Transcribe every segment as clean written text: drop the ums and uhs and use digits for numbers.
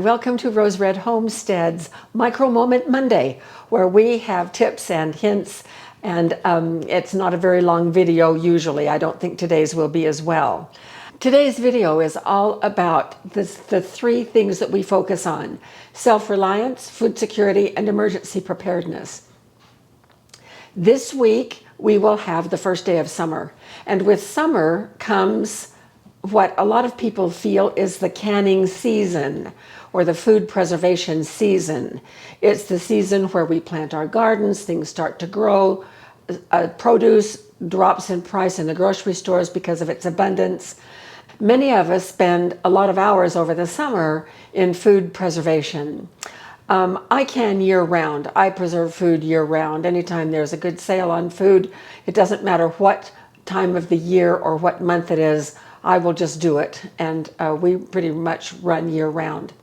and welcome to Rose Red Homestead's Micro Moment Monday, where we have tips and hints, and it's not a very long video usually. I don't think today's will be as well. Today's video is all about the three things that we focus on: self-reliance, food security, and emergency preparedness. This week, we will have the first day of summer, and with summer comes what a lot of people feel is the canning season or the food preservation season. It's the season where we plant our gardens, things start to grow, produce drops in price in the grocery stores because of its abundance. Many of us spend a lot of hours over the summer in food preservation. I can year-round. I preserve food year-round. Anytime there's a good sale on food, it doesn't matter what time of the year or what month it is, I will just do it, and we pretty much run year-round.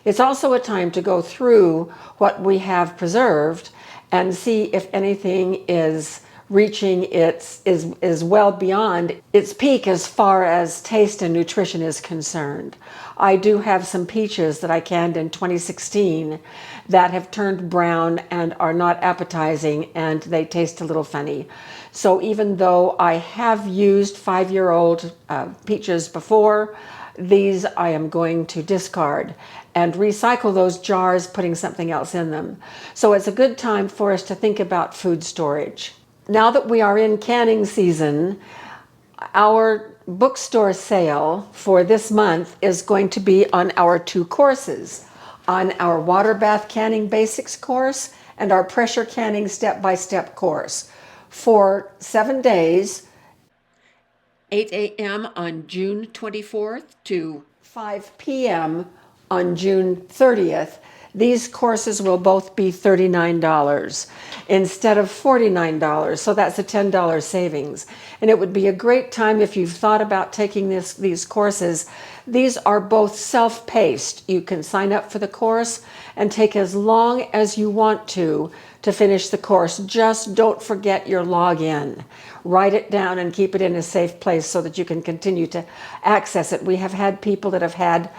It's also a time to go through what we have preserved and see if anything is reaching is well beyond its peak as far as taste and nutrition is concerned. I do have some peaches that I canned in 2016 that have turned brown and are not appetizing, and they taste a little funny. So even though I have used 5-year-old peaches before, these I am going to discard and recycle those jars, putting something else in them. So it's a good time for us to think about food storage. Now that we are in canning season, our bookstore sale for this month is going to be on our 2 courses, on our water bath canning basics course and our pressure canning step-by-step course. For 7 days, 8 a.m. on June 24th to 5 p.m. on June 30th, these courses will both be $39 instead of $49, so that's a $10 savings. And it would be a great time if you've thought about taking these courses. These are both self-paced. You can sign up for the course and take as long as you want to finish the course. Just don't forget your login. Write it down and keep it in a safe place so that you can continue to access it. We have had people that have had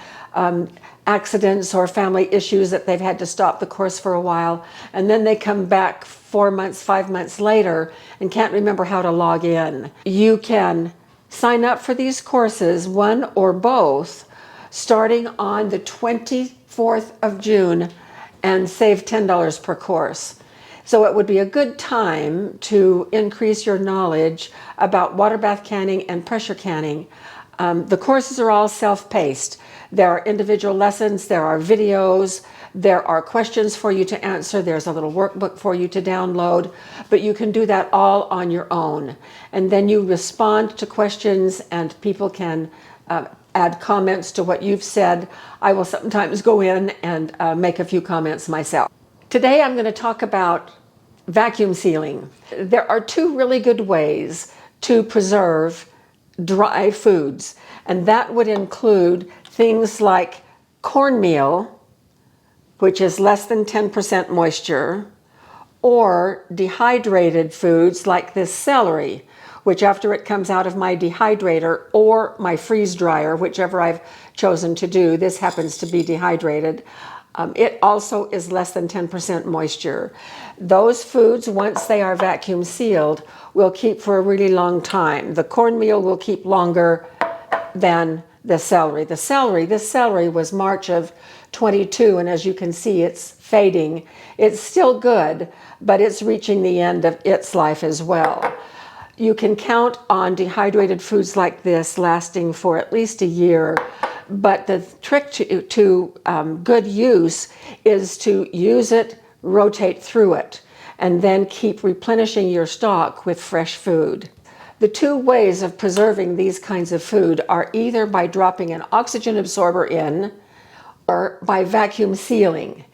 accidents or family issues that they've had to stop the course for a while, and then they come back 4 months, 5 months later and can't remember how to log in. You can sign up for these courses, one or both, starting on the 24th of June and save $10 per course. So it would be a good time to increase your knowledge about water bath canning and pressure canning. The courses are all self-paced. There are individual lessons, there are videos, there are questions for you to answer, there's a little workbook for you to download, but you can do that all on your own. And then you respond to questions and people can add comments to what you've said. I will sometimes go in and make a few comments myself. Today I'm going to talk about vacuum sealing. There are 2 really good ways to preserve dry foods, and that would include things like cornmeal, which is less than 10% moisture, or dehydrated foods like this celery, which after it comes out of my dehydrator or my freeze dryer, whichever I've chosen to do, this happens to be dehydrated, it also is less than 10% moisture. Those foods, once they are vacuum sealed, will keep for a really long time. The cornmeal will keep longer than the celery. This celery was March of 22, and as you can see, it's fading. It's still good, but it's reaching the end of its life as well. You can count on dehydrated foods like this lasting for at least a year, but the trick to good use is to use it, rotate through it, and then keep replenishing your stock with fresh food. The 2 ways of preserving these kinds of food are either by dropping an oxygen absorber in or by vacuum sealing.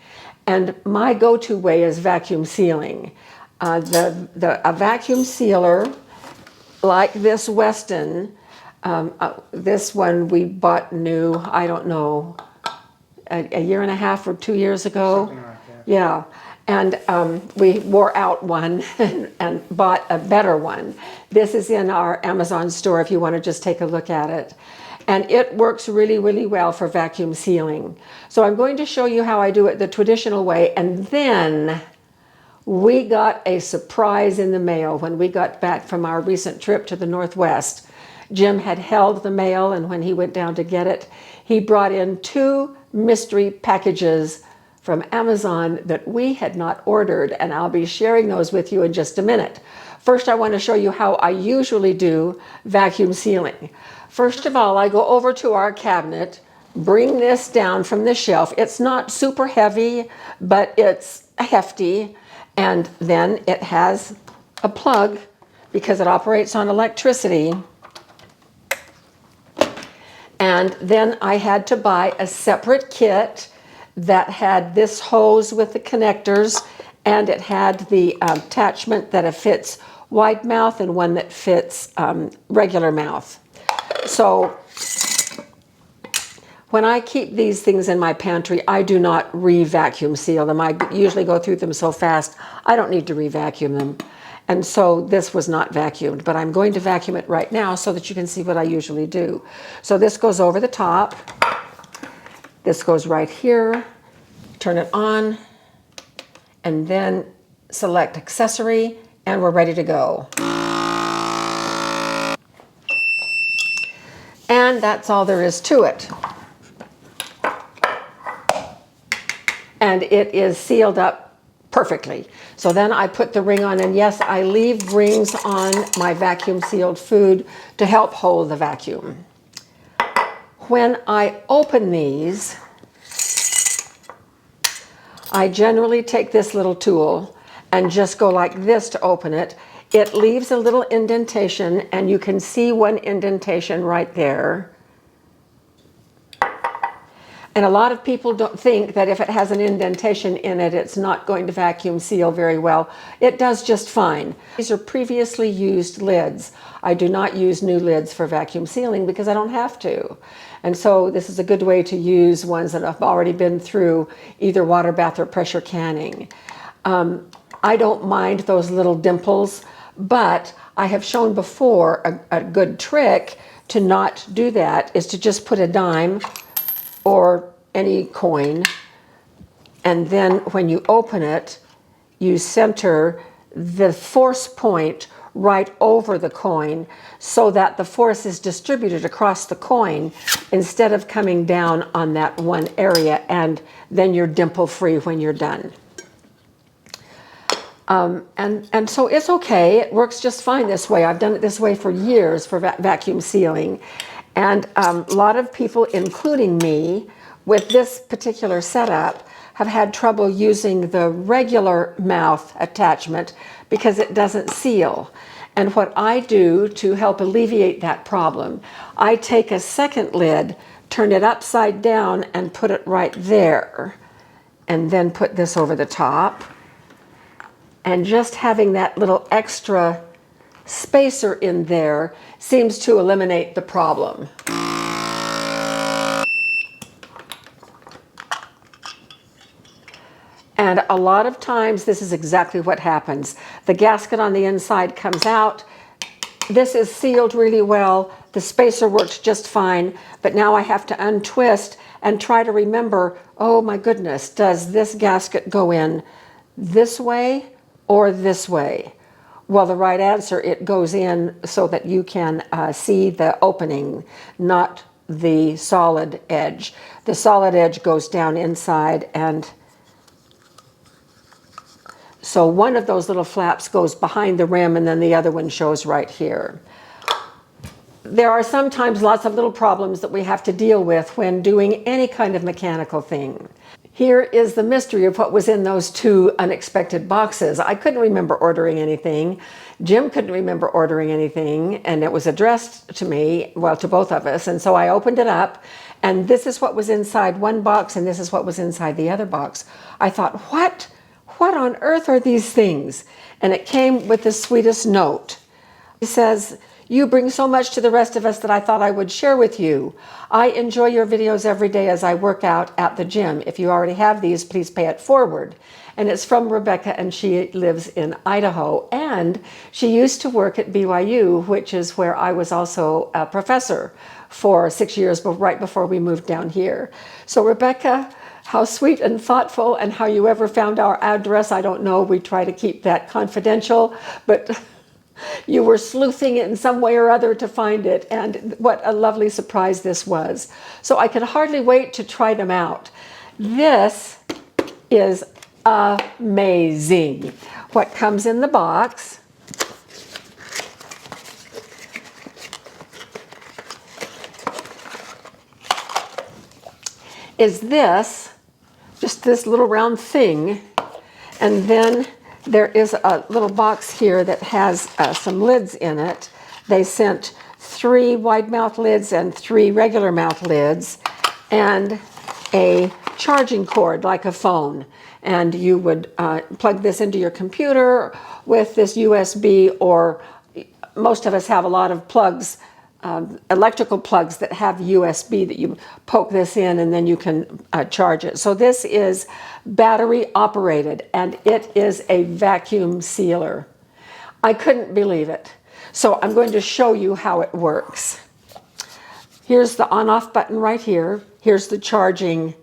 And my go-to way is vacuum sealing. A vacuum sealer like this Weston, this one we bought new, I don't know, a year and a half or 2 years ago. Something like that. Yeah. And we wore out one and bought a better one. This is in our Amazon store if you want to just take a look at it. And it works really, really well for vacuum sealing. So I'm going to show you how I do it the traditional way, and then we got a surprise in the mail when we got back from our recent trip to the Northwest. Jim had held the mail, and when he went down to get it, he brought in 2 mystery packages from Amazon that we had not ordered, and I'll be sharing those with you in just a minute. First, I want to show you how I usually do vacuum sealing. First of all, I go over to our cabinet, bring this down from the shelf. It's not super heavy, but it's hefty. And then it has a plug because it operates on electricity. And then I had to buy a separate kit that had this hose with the connectors, and it had the attachment that fits wide mouth and one that fits regular mouth. So when I keep these things in my pantry, I do not re-vacuum seal them. I usually go through them so fast, I don't need to re-vacuum them. And so this was not vacuumed, but I'm going to vacuum it right now so that you can see what I usually do. So this goes over the top. This goes right here. Turn it on, and then select accessory, and we're ready to go. And that's all there is to it. And it is sealed up perfectly. So then I put the ring on, and yes, I leave rings on my vacuum sealed food to help hold the vacuum. When I open these, I generally take this little tool and just go like this to open it. It leaves a little indentation, and you can see one indentation right there. And a lot of people don't think that if it has an indentation in it, it's not going to vacuum seal very well. It does just fine. These are previously used lids. I do not use new lids for vacuum sealing because I don't have to. And so this is a good way to use ones that have already been through either water bath or pressure canning. I don't mind those little dimples, but I have shown before a good trick to not do that is to just put a dime or any coin, and then when you open it, you center the force point right over the coin so that the force is distributed across the coin instead of coming down on that one area, and then you're dimple free when you're done. And so it's okay. It works just fine this way. I've done it this way for years for vacuum sealing. And a lot of people, including me, with this particular setup, have had trouble using the regular mouth attachment because it doesn't seal. And what I do to help alleviate that problem, I take a second lid, turn it upside down, and put it right there. And then put this over the top. And just having that little extra spacer in there seems to eliminate the problem. And a lot of times this is exactly what happens. The gasket on the inside comes out. This is sealed really well. The spacer works just fine, but now I have to untwist and try to remember, oh my goodness, does this gasket go in this way or this way? Well, the right answer, it goes in so that you can see the opening, not the solid edge. The solid edge goes down inside, and so one of those little flaps goes behind the rim, and then the other one shows right here. There are sometimes lots of little problems that we have to deal with when doing any kind of mechanical thing. Here is the mystery of what was in those 2 unexpected boxes. I couldn't remember ordering anything. Jim couldn't remember ordering anything, and it was addressed to me, well, to both of us. And so I opened it up, and this is what was inside one box, and this is what was inside the other box. I thought, what on earth are these things? And it came with the sweetest note. It says, You bring so much to the rest of us that I thought I would share with you. I enjoy your videos every day as I work out at the gym. If you already have these, please pay it forward. And it's from Rebecca, and she lives in Idaho. And she used to work at BYU, which is where I was also a professor for 6 years, but right before we moved down here. So Rebecca, how sweet and thoughtful, and how you ever found our address, I don't know. We try to keep that confidential, but you were sleuthing it in some way or other to find it, and what a lovely surprise this was. So I can hardly wait to try them out. This is amazing. What comes in the box is this, just this little round thing, and then there is a little box here that has some lids in it. They sent 3 wide mouth lids and 3 regular mouth lids, and a charging cord like a phone. And you would plug this into your computer with this USB, or most of us have a lot of plugs, electrical plugs that have USB that you poke this in and then you can charge it. So this is battery operated, and it is a vacuum sealer. I couldn't believe it. So I'm going to show you how it works. Here's the on-off button right here. Here's the charging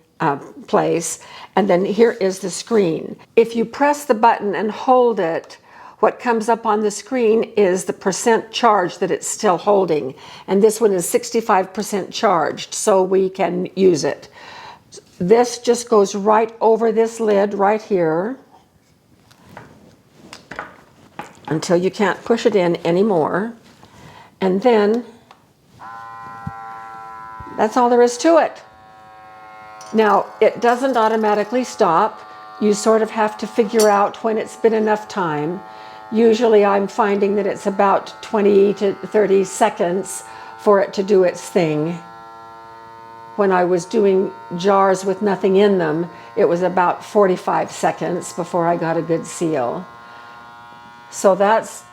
place, and then here is the screen. If you press the button and hold it, what comes up on the screen is the percent charge that it's still holding. And this one is 65% charged, so we can use it. This just goes right over this lid right here until you can't push it in anymore. And then that's all there is to it. Now, it doesn't automatically stop. You sort of have to figure out when it's been enough time. Usually I'm finding that it's about 20 to 30 seconds for it to do its thing. When I was doing jars with nothing in them, it was about 45 seconds before I got a good seal. So that's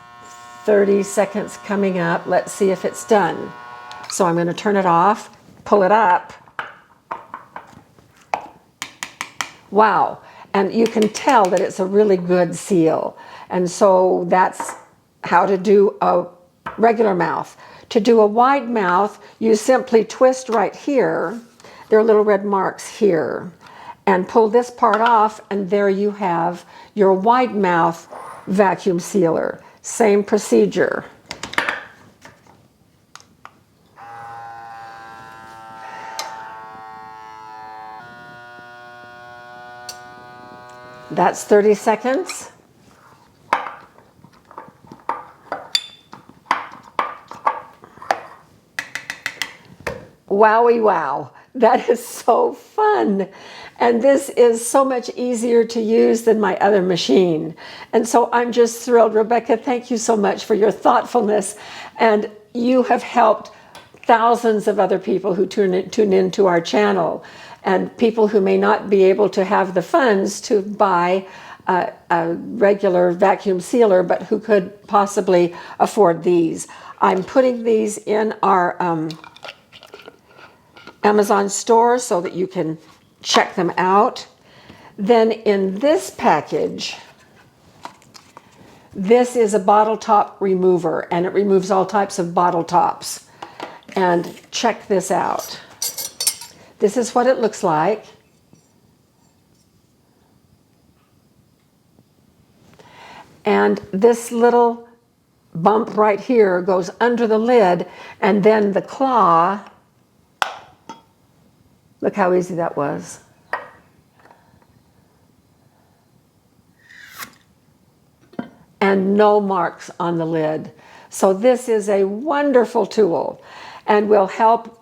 30 seconds coming up. Let's see if it's done. So I'm going to turn it off, pull it up. Wow. And you can tell that it's a really good seal. And so that's how to do a regular mouth. To do a wide mouth, you simply twist right here. There are little red marks here. And pull this part off, and there you have your wide mouth vacuum sealer. Same procedure. That's 30 seconds. Wowie wow, that is so fun. And this is so much easier to use than my other machine. And so I'm just thrilled. Rebecca, thank you so much for your thoughtfulness. And you have helped thousands of other people who tune into our channel, and people who may not be able to have the funds to buy a regular vacuum sealer, but who could possibly afford these. I'm putting these in our Amazon store so that you can check them out. Then in this package, this is a bottle top remover, and it removes all types of bottle tops. And check this out. This is what it looks like. And this little bump right here goes under the lid, and then the claw, look how easy that was. And no marks on the lid. So this is a wonderful tool and will help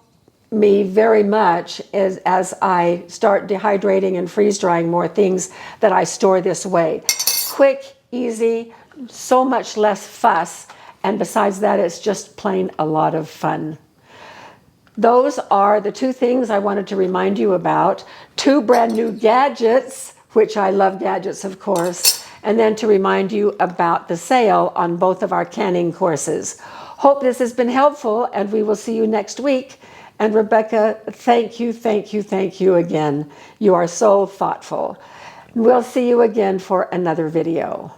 me very much as I start dehydrating and freeze drying more things that I store this way. Quick, easy, so much less fuss, and besides that, it's just plain a lot of fun. Those are the 2 things I wanted to remind you about. 2 brand new gadgets, which I love gadgets, of course, and then to remind you about the sale on both of our canning courses. Hope this has been helpful, and we will see you next week. And Rebecca, thank you, thank you, thank you again. You are so thoughtful. We'll see you again for another video.